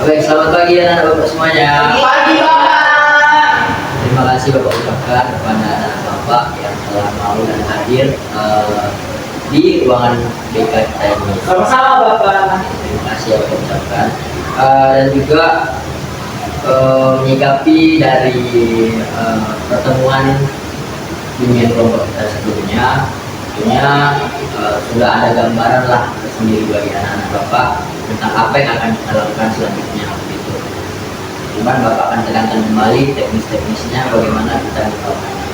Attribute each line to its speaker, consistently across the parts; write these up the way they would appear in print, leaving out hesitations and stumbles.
Speaker 1: Baik, selamat pagi anak-anak Bapak semuanya.
Speaker 2: Pagi Bapak.
Speaker 1: Terima kasih Bapak ucapkan kepada anak Bapak yang telah mau dan hadir di ruangan BK kita ini.
Speaker 2: Sama-sama Bapak.
Speaker 1: Terima kasih ya Bapak ucapkan. Dan juga menyikapi dari pertemuan bimbingan kelompok kita sebelumnya, tentunya sudah ada gambaran lah sendiri bagi anak-anak Bapak tentang apa yang akan kita lakukan selanjutnya gitu. Cuman Bapak akan tekankan kembali teknis-teknisnya bagaimana kita melakukannya.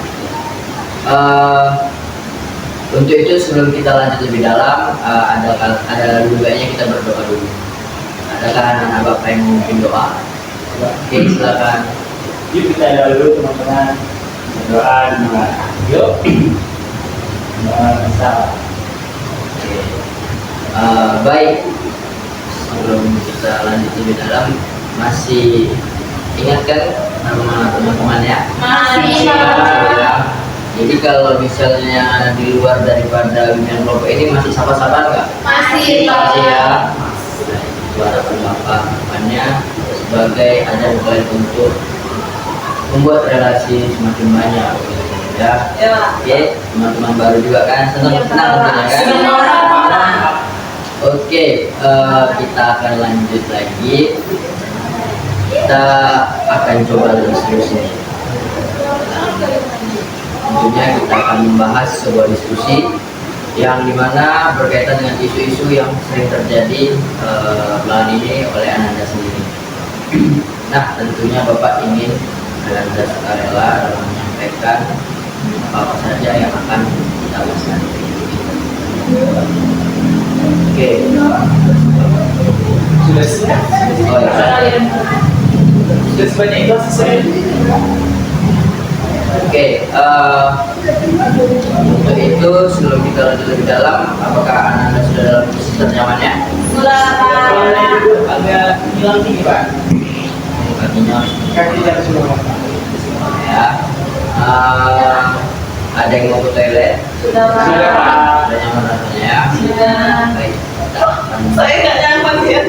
Speaker 1: Untuk itu sebelum kita lanjut lebih dalam, ada dulu baiknya kita berdoa dulu. Adakah anak-anak Bapak yang mungkin doa? Oke, silakan.
Speaker 2: Yuk kita dulu teman-teman berdoa dulu. Yuk. Doa bersama.
Speaker 1: Baik, sebelum kita lanjut lebih dalam, masih ingatkan nama teman-teman ya?
Speaker 3: Masih.
Speaker 1: Jadi kalau misalnya di luar daripada bimbingan kelompok ini masih sapa-sapaan nggak?
Speaker 3: Masih.
Speaker 1: Masih ya. Suara Bapak depannya sebagai ada upaya untuk membuat relasi semakin banyak ya. Oke, teman-teman baru juga kan senang tentunya kan. Oke, kita akan lanjut lagi. Kita akan coba lebih serius nih. Tentunya kita akan membahas sebuah diskusi yang dimana berkaitan dengan isu-isu yang sering terjadi belakangan ini oleh Ananda sendiri. Nah, tentunya Bapak ingin Ananda sukarela dalam menyampaikan apa saja yang akan kita bahas nanti. Oke.
Speaker 2: Sudah siap.
Speaker 1: Oh, ya.
Speaker 2: Sudah sebanyak itu selesai.
Speaker 1: Oke, untuk itu sebelum kita lanjut lebih dalam, apakah Anda sudah dalam posisi ternyamannya?
Speaker 3: Sudah.
Speaker 2: Kalau duduk agak hilang tinggi Pak.
Speaker 1: Kakinya
Speaker 2: Kaki jangan sudah.
Speaker 1: ya. Ada yang mau ke toilet?
Speaker 3: Sudah.
Speaker 2: Sudah Pak.
Speaker 1: Sudah nyaman rasanya ya?
Speaker 3: Sudah.
Speaker 1: Baik.
Speaker 3: Saya nggak nyaman ya.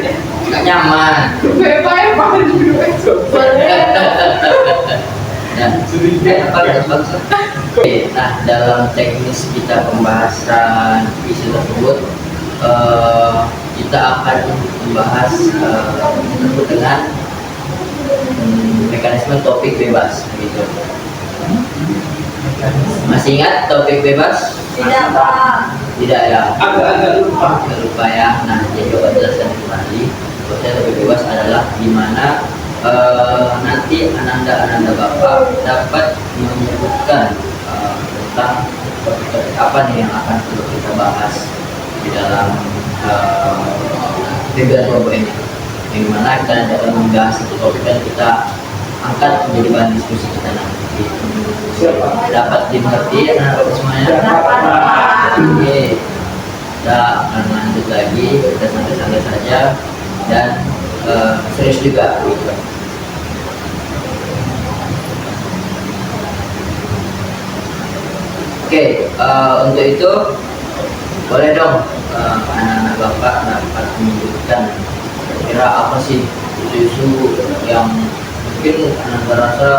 Speaker 1: Nggak nyaman.
Speaker 2: Bapak yang pakai duduk itu.
Speaker 1: Bagus. Oke, nah dalam teknis kita pembahasan isu tersebut, kita akan membahas tersebut dengan mekanisme topik bebas, gitu. Masih ingat topik bebas?
Speaker 3: Tidak, Pak.
Speaker 1: Tidak ya?
Speaker 2: Agak lupa.
Speaker 1: Agak lupa ya. Nah, jadi coba jelaskan kembali. Maksudnya topik bebas adalah di mana nanti Ananda Bapak dapat menyebutkan tentang topik apa nih yang akan perlu kita bahas di dalam bimbingan kelompok ini. Yang mana kita nanti akan membahas satu topik dan kita angkat menjadi bahan diskusi kita nanti. Dapat dimengerti anak Bapak semuanya?
Speaker 3: Dapat, Pak.
Speaker 1: Oke, kita akan lanjut lagi, kita santai-santai saja dan serius juga gitu. Oke, untuk itu boleh dong anak-anak Bapak dapat menyebutkan kira apa sih isu-isu yang mungkin Anda rasa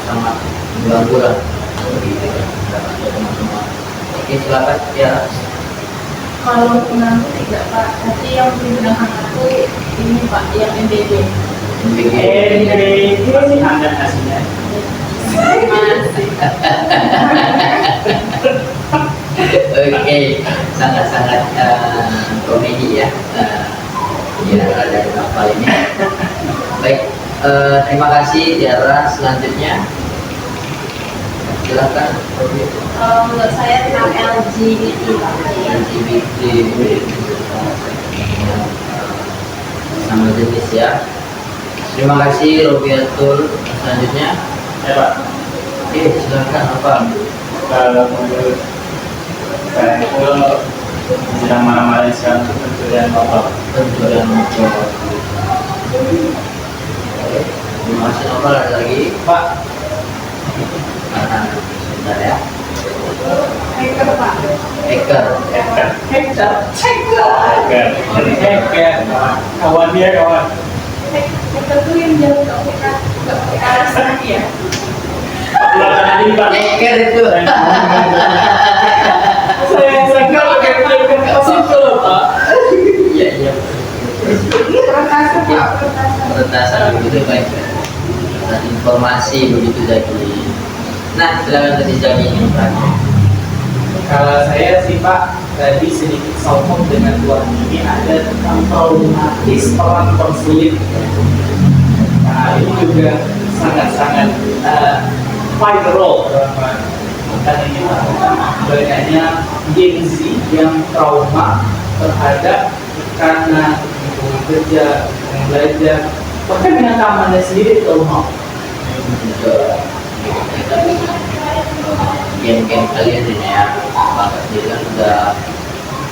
Speaker 1: sangat mengganggu lah bagi teman-teman. Oke, silakan ya.
Speaker 3: Kalau mengganggu tidak, Pak. Tapi yang digunakan aku ini Pak, yang MBG.
Speaker 2: Ini masih ada hasilnya.
Speaker 3: Masih.
Speaker 1: Oke, sangat-sangat komedi ya. Ya, ada kapal ini. Baik, terima kasih Tiara. Selanjutnya, silakan.
Speaker 3: Menurut saya tentang LGBT, Pak.
Speaker 1: LGBT sama jenis ya. Terima kasih Robiatul. Selanjutnya,
Speaker 2: Ya Pak.
Speaker 1: oke silakan apa?
Speaker 2: Kalau menurut saya itu sedang marah-marah sekarang itu pencurian motor.
Speaker 1: Pencurian motor. Terima kasih apa lagi?
Speaker 2: Pak.
Speaker 1: Sebentar ya.
Speaker 3: Hacker, Pak.
Speaker 1: Hacker.
Speaker 2: Hacker. Hacker. Kawan dia kawan.
Speaker 3: kita tuh yang jauh nggak pakai alas lagi ya.
Speaker 2: Pelaksanaan ini Pak.
Speaker 1: Nyeker itu.
Speaker 2: Saya sangka pakai simpel loh Pak.
Speaker 1: Iya iya.
Speaker 3: Peretasan Pak, peretasan.
Speaker 1: Peretasan begitu baik. Dan informasi begitu jadi. Nah, silakan tadi jadi ini terakhir.
Speaker 2: Kalau saya sih Pak, tadi sedikit sombong dengan tuan ini ada tentang traumatis peran konsulit. Nah ini juga sangat-sangat viral dan ini banyaknya Gen Z yang trauma terhadap karena kerja, belajar, bahkan dengan kamarnya sendiri trauma.
Speaker 1: Game-game kalian ini ya, bapak sendiri kan udah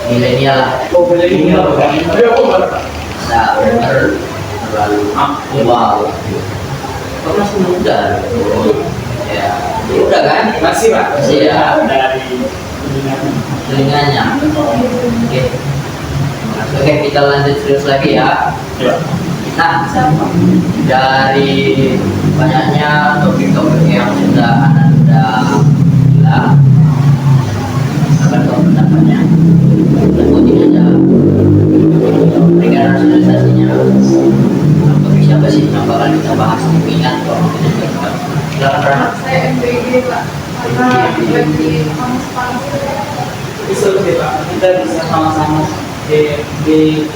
Speaker 1: milenial lah.
Speaker 2: Oh milenial kan? Tapi aku nggak.
Speaker 1: Nah, benar terlalu wow. Kok masih muda? Ya, muda kan?
Speaker 2: Masih Pak?
Speaker 1: Masih ya.
Speaker 2: Dari
Speaker 1: Telinganya. Oke. Oke, kita lanjut serius lagi ya.
Speaker 2: ya.
Speaker 1: Nah, dari banyaknya topik-topik yang sudah Anda bilang, apa pendapatnya? Ikutin aja. Berikan rasionalisasinya. Topik siapa sih yang bakal kita bahas? Ingat kok. Silakan Rana.
Speaker 3: Saya MBG Pak, karena lagi panas-panas.
Speaker 2: Bisa sih Pak, kita bisa sama-sama DBG.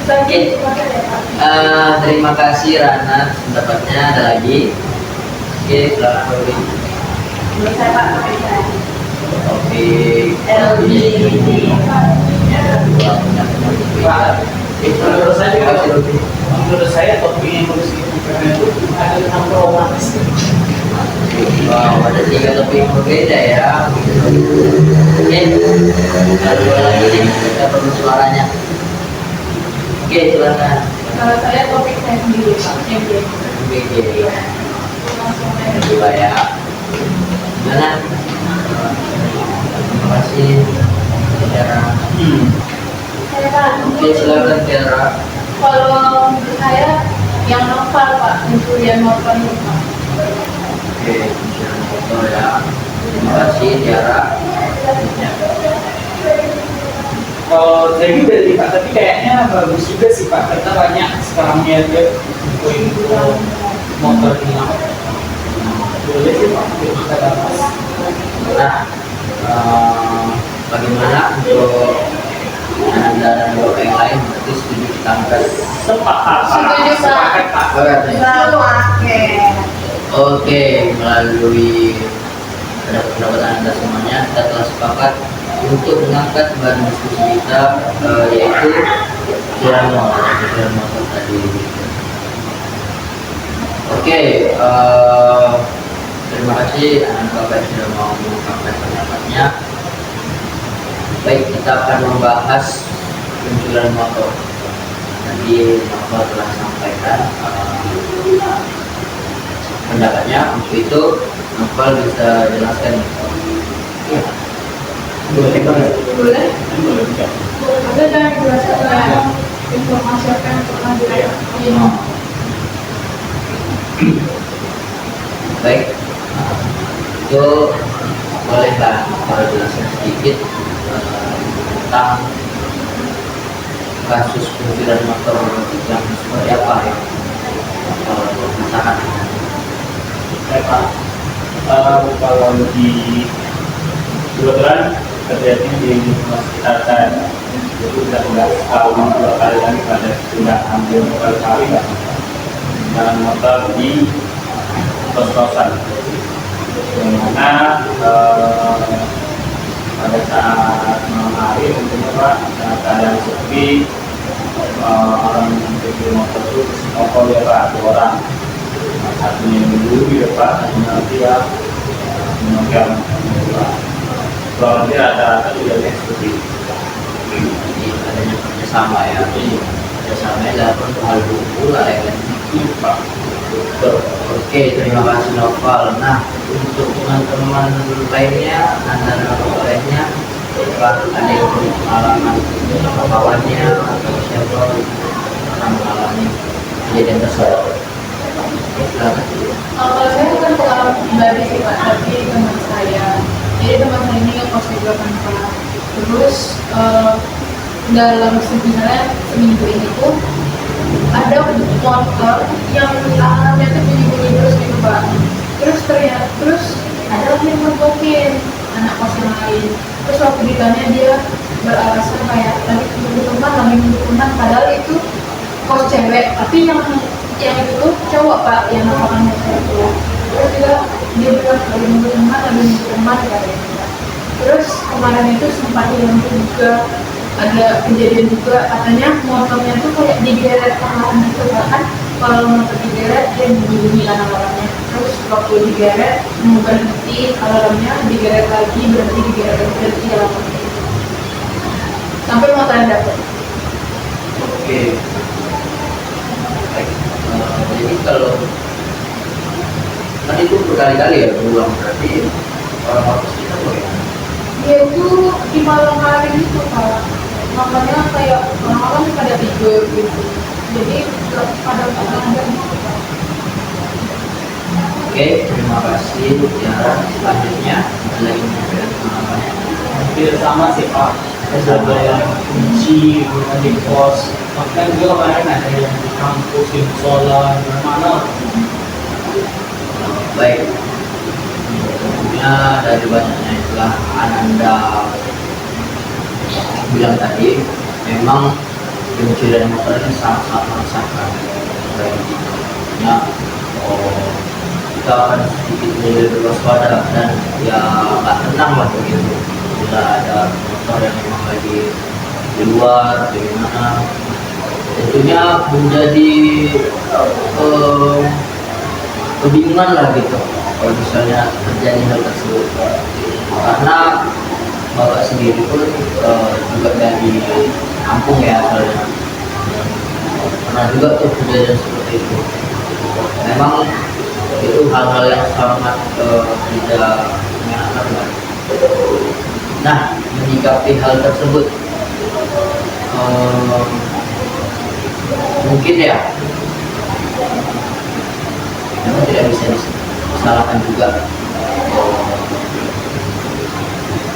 Speaker 3: Sakit pakai ya Pak.
Speaker 1: Terima kasih Rana pendapatnya. Ada lagi? Oke, silakan Robi.
Speaker 3: Menurut saya Pak, pakai saya.
Speaker 1: Topik
Speaker 3: LGBT.
Speaker 1: ya, dua pendapat berbeda.
Speaker 2: Menurut saya juga,
Speaker 1: Kasih Robi.
Speaker 2: menurut saya topik yang harus kita itu ada tentang traumatis.
Speaker 1: Wow, ada 3 topik yang berbeda ya. Oke, lalu dua lagi nih, kita perlu suaranya. Oke, silakan.
Speaker 3: Kalau saya topik saya sendiri Pak, MBG.
Speaker 1: BG.
Speaker 3: Iya.
Speaker 1: Dua ya. Gimana? Terima kasih. Tiara.
Speaker 3: Saya Pak,
Speaker 1: Oke, silakan Tiara.
Speaker 3: kalau menurut saya yang novel Pak, pencurian novel itu Pak.
Speaker 1: Oke, silakan motor ya. Terima kasih Tiara.
Speaker 2: Kalau saya juga dari Pak, tapi kayaknya bagus juga sih Pak, karena banyak sekarang ya dia info motor hilang. Boleh sih Pak, kita bahas.
Speaker 1: Nah, bagaimana untuk Anda dan Bapak yang lain berarti setuju kita angkat?
Speaker 2: Sepakat Pak.
Speaker 3: Setuju, Pak.
Speaker 2: Sepakat Pak.
Speaker 1: Oke, melalui pendapat Anda semuanya, kita telah sepakat untuk mengangkat bahan diskusi kita yaitu pikiran motor tadi. Oke, terima kasih Anda Bapak sudah mau mengungkapkan pendapatnya. Baik, kita akan membahas pencurian motor. Tadi Bapak telah sampaikan pendapatnya. Untuk itu Novel bisa jelaskan. Ya.
Speaker 2: Boleh Pak.
Speaker 3: Boleh?
Speaker 2: Boleh bisa.
Speaker 3: Ada yang jelaskan informasi apa yang pernah dilakukan.
Speaker 1: Baik, itu boleh Pak kalau jelaskan sedikit tentang kasus pencurian motor yang seperti apa ya misalkan.
Speaker 2: Baik Pak. Kalau di kebetulan terjadi di sekitar saya itu sudah 2 kali lagi pada sudah hampir 2 kali Pak. Jalan motor di kos-kosan, dimana pada saat malam hari tentunya Pak keadaan sepi, orang yang di motor itu sekongkol ya Pak, 2 orang, satunya dulu ya Pak, nanti ya memegang Pak. Kurang lebih rata-rata juga seperti itu.
Speaker 1: Jadi adanya kerjasama ya, kerjasama dilakukan untuk hal pula ya kan.
Speaker 2: Pak.
Speaker 1: Oke, terima kasih Novel. Nah, untuk teman-teman lainnya, anak-anak lainnya, Pak, ada yang punya pengalaman kawannya atau siapa kejadian tersebut. Silakan.
Speaker 3: Kalau saya bukan pengalaman pribadi sih Pak, tapi teman saya. Jadi teman saya ini ngekos di belakang Pak. Terus dalam misalnya seminggu ini tuh ada motor yang alarmnya tuh bunyi-bunyi terus gitu Pak. Terus ada lagi yang mergokin anak kos yang lain. Terus waktu ditanya dia beralasan kayak lagi nunggu teman, padahal itu kos cewek, tapi yang itu tuh cowok Pak yang melakukan itu. Terus juga dia bilang lagi nunggu teman kayak. Terus kemarin itu sempat hilang juga, ada kejadian juga katanya motornya tuh kayak digeret alarm gitu kan. Kalau motor digeret dia bunyi alarmnya. Terus waktu digeret mau berhenti alarmnya, digeret lagi berhenti alarmnya. Sampai motornya dapet.
Speaker 1: Oke. Baik. Jadi kalau kan itu berkali-kali ya berulang, berarti orang-orang sekitar bagaimana?
Speaker 3: Dia itu di malam hari itu Pak, makanya kayak orang-orang pada tidur gitu, jadi pada ada gitu Pak.
Speaker 1: Oke, terima kasih Tiara. Selanjutnya ada lagi pengalamannya.
Speaker 2: Hampir sama sih Pak, ada yang kunci di kos, bahkan juga kemarin ada yang di kampus, di musola, di mana.
Speaker 1: Baik, tentunya dari banyaknya itulah Ananda bilang tadi, memang pencurian motor ini sangat-sangat meresahkan. Baik, ya, kita akan sedikit lebih berwaspada dan ya nggak tenang lah begitu bila ada motor yang memang lagi di luar, bagaimana. Tentunya menjadi kebingungan lah gitu kalau misalnya terjadi hal tersebut, karena bapak sendiri pun juga dari kampung ya asalnya, pernah juga tuh kejadian seperti itu. Memang itu hal-hal yang sangat tidak menyenangkan lah. Nah, menyikapi hal tersebut mungkin ya memang tidak bisa disalahkan juga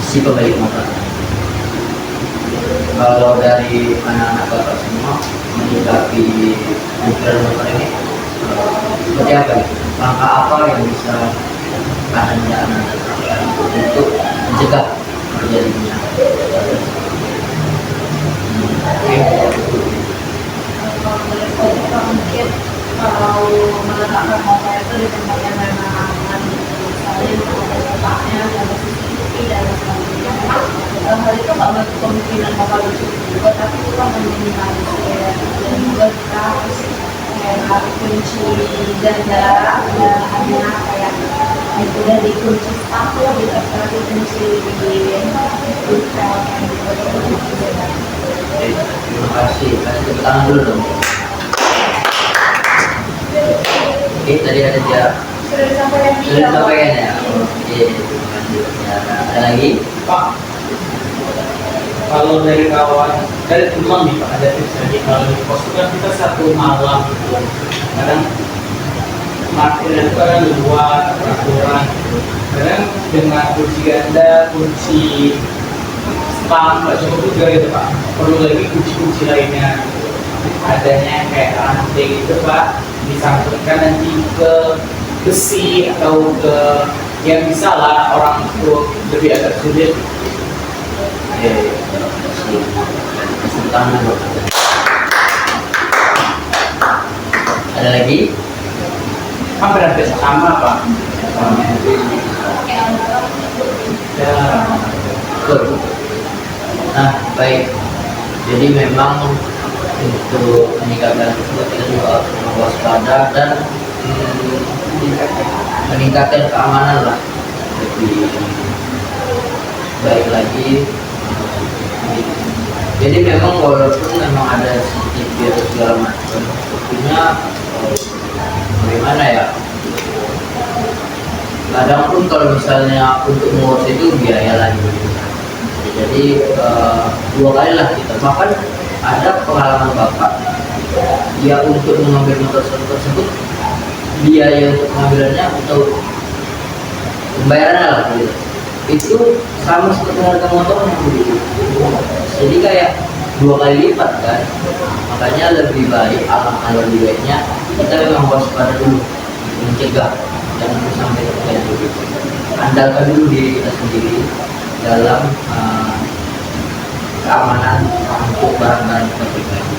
Speaker 1: si pemilik motor. Kalau dari anak-anak bapak semua menyikapi pencurian motor ini seperti apa gitu? Langkah apa yang bisa anda lakukan untuk mencegah terjadinya?
Speaker 3: Mungkin kalau meletakkan motor itu di tempat yang memang aman, misalnya di tempat bapaknya, ada CCTV dan sebagainya. Hal itu nggak menutup kemungkinan bakal dicuri juga, tapi kita meminimalisir dan juga kita harus kayak kunci ganda dan hanya kayak itu udah dikunci sepatu gitu, tapi kunci di hotel yang gitu.
Speaker 1: Terima kasih. Kasih tepuk tangan dulu dong. Oke, tadi ada dia.
Speaker 3: Sudah disampaikan
Speaker 1: Sudah disampaikan ya. Oke, terima kasih. Ada lagi?
Speaker 2: Pak, kalau dari kawan, dari teman nih Pak, ada tips lagi. Kalau di kos itu kan kita satu malam gitu, kadang parkirnya itu kadang di luar peraturan, kadang dengan kunci ganda, kunci stang nggak cukup juga gitu Pak, perlu lagi kunci-kunci lainnya. Adanya kayak rantai gitu Pak, disangkutkan nanti ke besi atau ke yang bisa lah orang itu lebih agak sulit.
Speaker 1: Oke, terima kasih. Kasih tangan dong. Ada lagi?
Speaker 2: Hampir hampir sama Pak. Ya,
Speaker 1: Betul. Nah, baik. Jadi memang untuk meningkatkan tersebut kita juga harus waspada dan meningkatkan keamanan lah, lebih baik lagi. Jadi memang walaupun memang ada CCTV atau segala macam, tentunya bagaimana ya, kadang pun kalau misalnya untuk mengurus itu biaya lagi. Jadi dua kali lah kita, bahkan ada pengalaman bapak ya untuk mengambil motor tersebut, biaya untuk pengambilannya atau pembayarannya lah gitu, itu sama seperti harga motornya gitu. Jadi kayak 2 kali lipat kan. Makanya lebih baik, alangkah lebih baiknya kita memang waspada dulu, mencegah, jangan sampai terjadi gitu. Andalkan dulu diri kita sendiri dalam keamanan untuk barang-barang kita pribadi.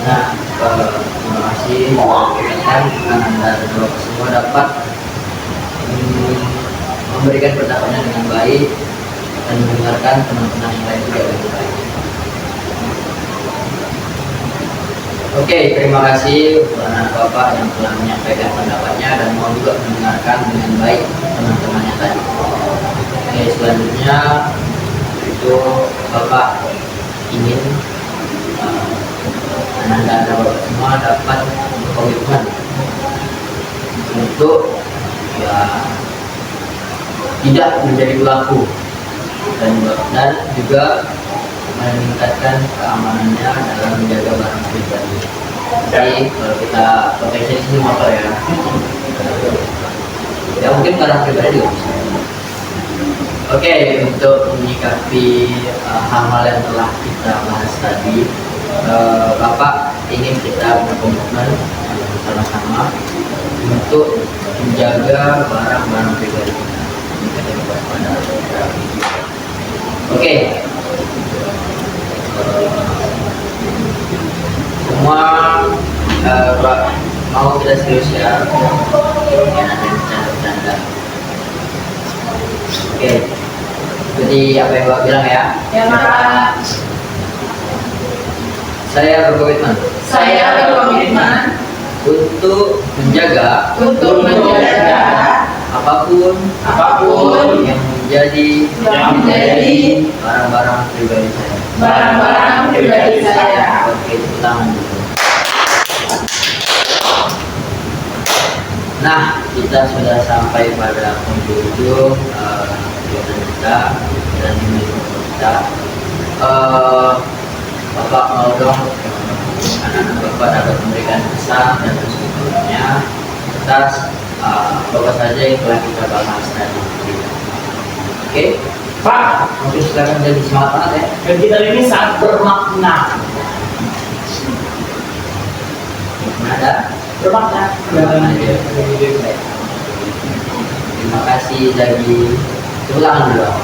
Speaker 1: Nah, terima kasih dan Anda semua dapat memberikan pendapatnya dengan baik dan mendengarkan teman-teman yang lain juga dengan baik. Oke, terima kasih untuk anak bapak yang telah menyampaikan pendapatnya dan mau juga mendengarkan dengan baik teman-temannya tadi. Oke, selanjutnya itu bapak ingin anda bapak semua dapat komitmen untuk ya tidak menjadi pelaku dan juga meningkatkan keamanannya dalam menjaga barang pribadi. Jadi kalau kita pakai sisi motor ya mungkin barang pribadi juga bisa. Oke, untuk menyikapi hal-hal yang telah kita bahas tadi, Bapak ingin kita berkomitmen bersama-sama untuk menjaga barang-barang pribadi kita. Oke. Semua mau kita serius ya, jangan ada bercanda-bercanda. Oke, jadi apa yang Bapak bilang ya?
Speaker 3: Ya, Pak.
Speaker 1: Saya berkomitmen untuk menjaga apapun yang menjadi barang-barang pribadi saya. Oke, tepuk tangan dulu. Nah, kita sudah sampai pada penghujung kegiatan kita dan ini kita. Bapak mau dong anak-anak Bapak dapat memberikan pesan dan sebagainya atas Bapak saja yang telah kita bahas tadi. Oke,
Speaker 2: Pak,
Speaker 1: mungkin silakan jadi semangat banget ya.
Speaker 2: kegiatan ini sangat bermakna.
Speaker 1: Ada
Speaker 2: Bermakna.
Speaker 1: terima kasih dari ulangan dulu.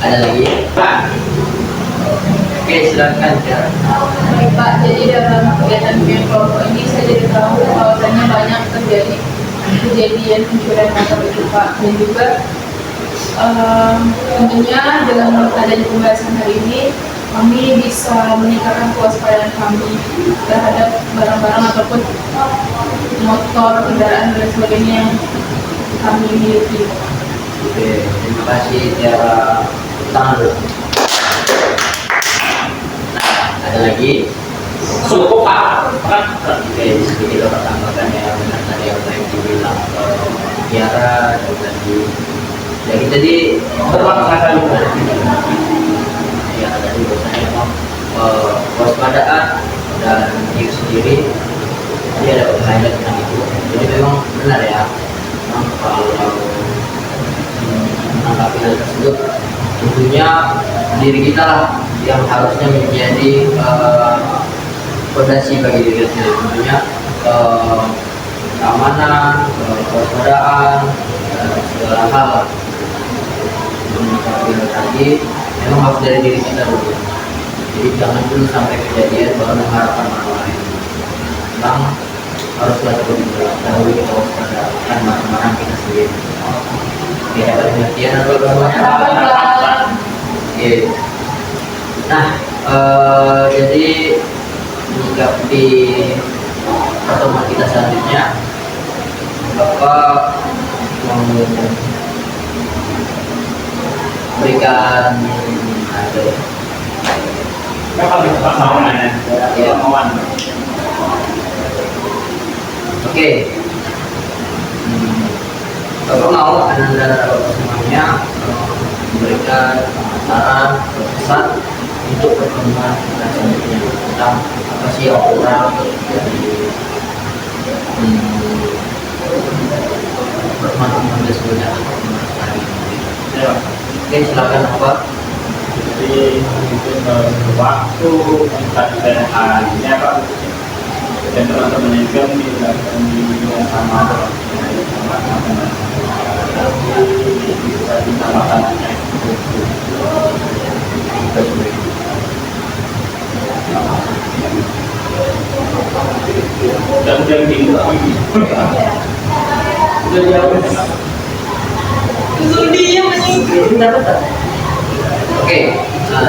Speaker 1: Ada lagi?
Speaker 2: Pak,
Speaker 1: Oke, silakan ya.
Speaker 3: Baik, Pak, jadi dalam kegiatan bimbingan kelompok ini saya jadi tahu bahwasannya banyak terjadi kejadian pencurian motor itu, Pak, dan juga tentunya dengan adanya pembahasan hari ini kami bisa meningkatkan kewaspadaan kami terhadap barang-barang ataupun motor, kendaraan dan sebagainya yang kami miliki.
Speaker 1: Oke, terima kasih Tiara. Tangan dulu. Ada lagi?
Speaker 2: cukup Pak.
Speaker 1: Oke, sedikit kita tambahkan ya, benar tadi apa yang dibilang Tiara dan tadi. Jadi tadi
Speaker 2: Bermakna kali.
Speaker 1: Ya tadi bahwasanya memang waspadaan dan diri sendiri dia ada highlight tentang itu. Jadi memang benar ya, memang kalau menanggapi hal tersebut tentunya diri kita lah yang harusnya menjadi fondasi bagi diri kita sendiri. Tentunya keamanan, kewaspadaan, segala hal tadi memang harus dari diri kita dulu. Jadi jangan dulu sampai kejadian baru mengharapkan orang lain. Memang haruslah dahulu kita waspadakan barang-barang kita sendiri. Oke, ada pengertian atau bagaimana? Oke. Nah, jadi menyikapi pertemuan kita selanjutnya, Bapak berikan ada
Speaker 2: Bapak bisa pasangan ya. Mohon.
Speaker 1: Oke. Bapak mau anak-anak Bapak semuanya memberikan saran, pesan untuk pertemuan kita selanjutnya tentang apa sih yang kurang dari pertemuan-pertemuan sebelumnya hari ini.
Speaker 2: Ya.
Speaker 1: Oke, silakan Bapak.
Speaker 2: Jadi mungkin waktu kita hari Pak dan teman-teman juga meninggalkan yang sama bisa ditambahkan dan udah bingung udah jauh
Speaker 3: Dia masih
Speaker 1: Oke,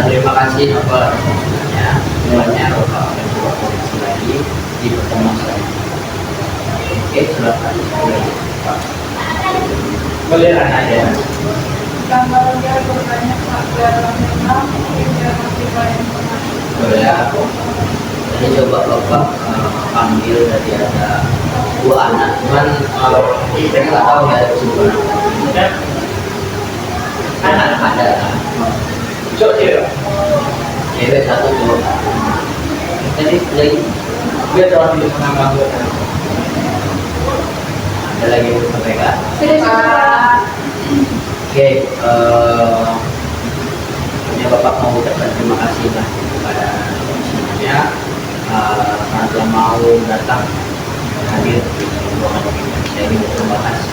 Speaker 1: terima kasih Bapak. Ya, semuanya Bapak akan coba koreksi lagi di pertemuan selanjutnya. Oke, silakan. Pak.
Speaker 2: boleh aja.
Speaker 3: gambarnya berbanyak dalam memang dia masih banyak informasi.
Speaker 1: Boleh ya. Jadi coba Bapak panggil tadi ada dua anak, cuman kita nggak tahu ya kesimpulan. Anak ada cewek satu cowok. Tadi lagi
Speaker 2: Dia telah menambah
Speaker 1: ada lagi yang sampaikan.
Speaker 3: Sudah.
Speaker 1: Oke, ya Bapak mau ucapkan terima kasih lah kepada semuanya karena telah mau datang hadir di ruangan ini. Saya ingin berterima kasih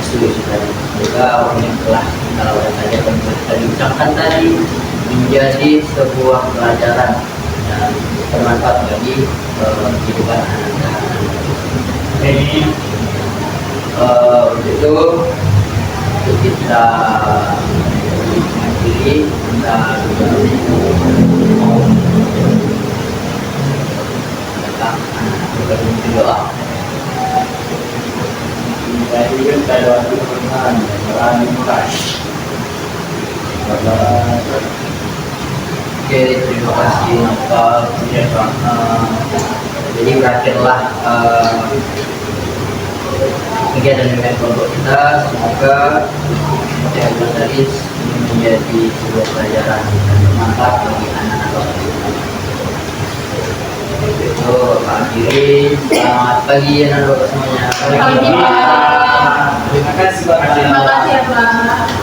Speaker 1: seluruh tadi. Semoga orang yang telah kita lakukan saja dan kita diucapkan tadi menjadi sebuah pelajaran dan bermanfaat bagi kehidupan anak-anak.
Speaker 2: ini
Speaker 1: Untuk itu kita mengakhiri, kita mau tentang anak-anak berdoa.
Speaker 2: jadi kan saya waktu pernah jalan mulai
Speaker 1: Oke, terima kasih Bapak. Jadi berakhirlah kegiatan dengan kelompok kita. Semoga yang tadi menjadi sebuah pelajaran dan bermanfaat bagi anak-anak kita. Itu Bapak akhiri. Selamat pagi anak-anak semuanya.
Speaker 3: Selamat pagi, Pak.
Speaker 2: terima kasih Pak.
Speaker 3: Terima kasih ya Pak.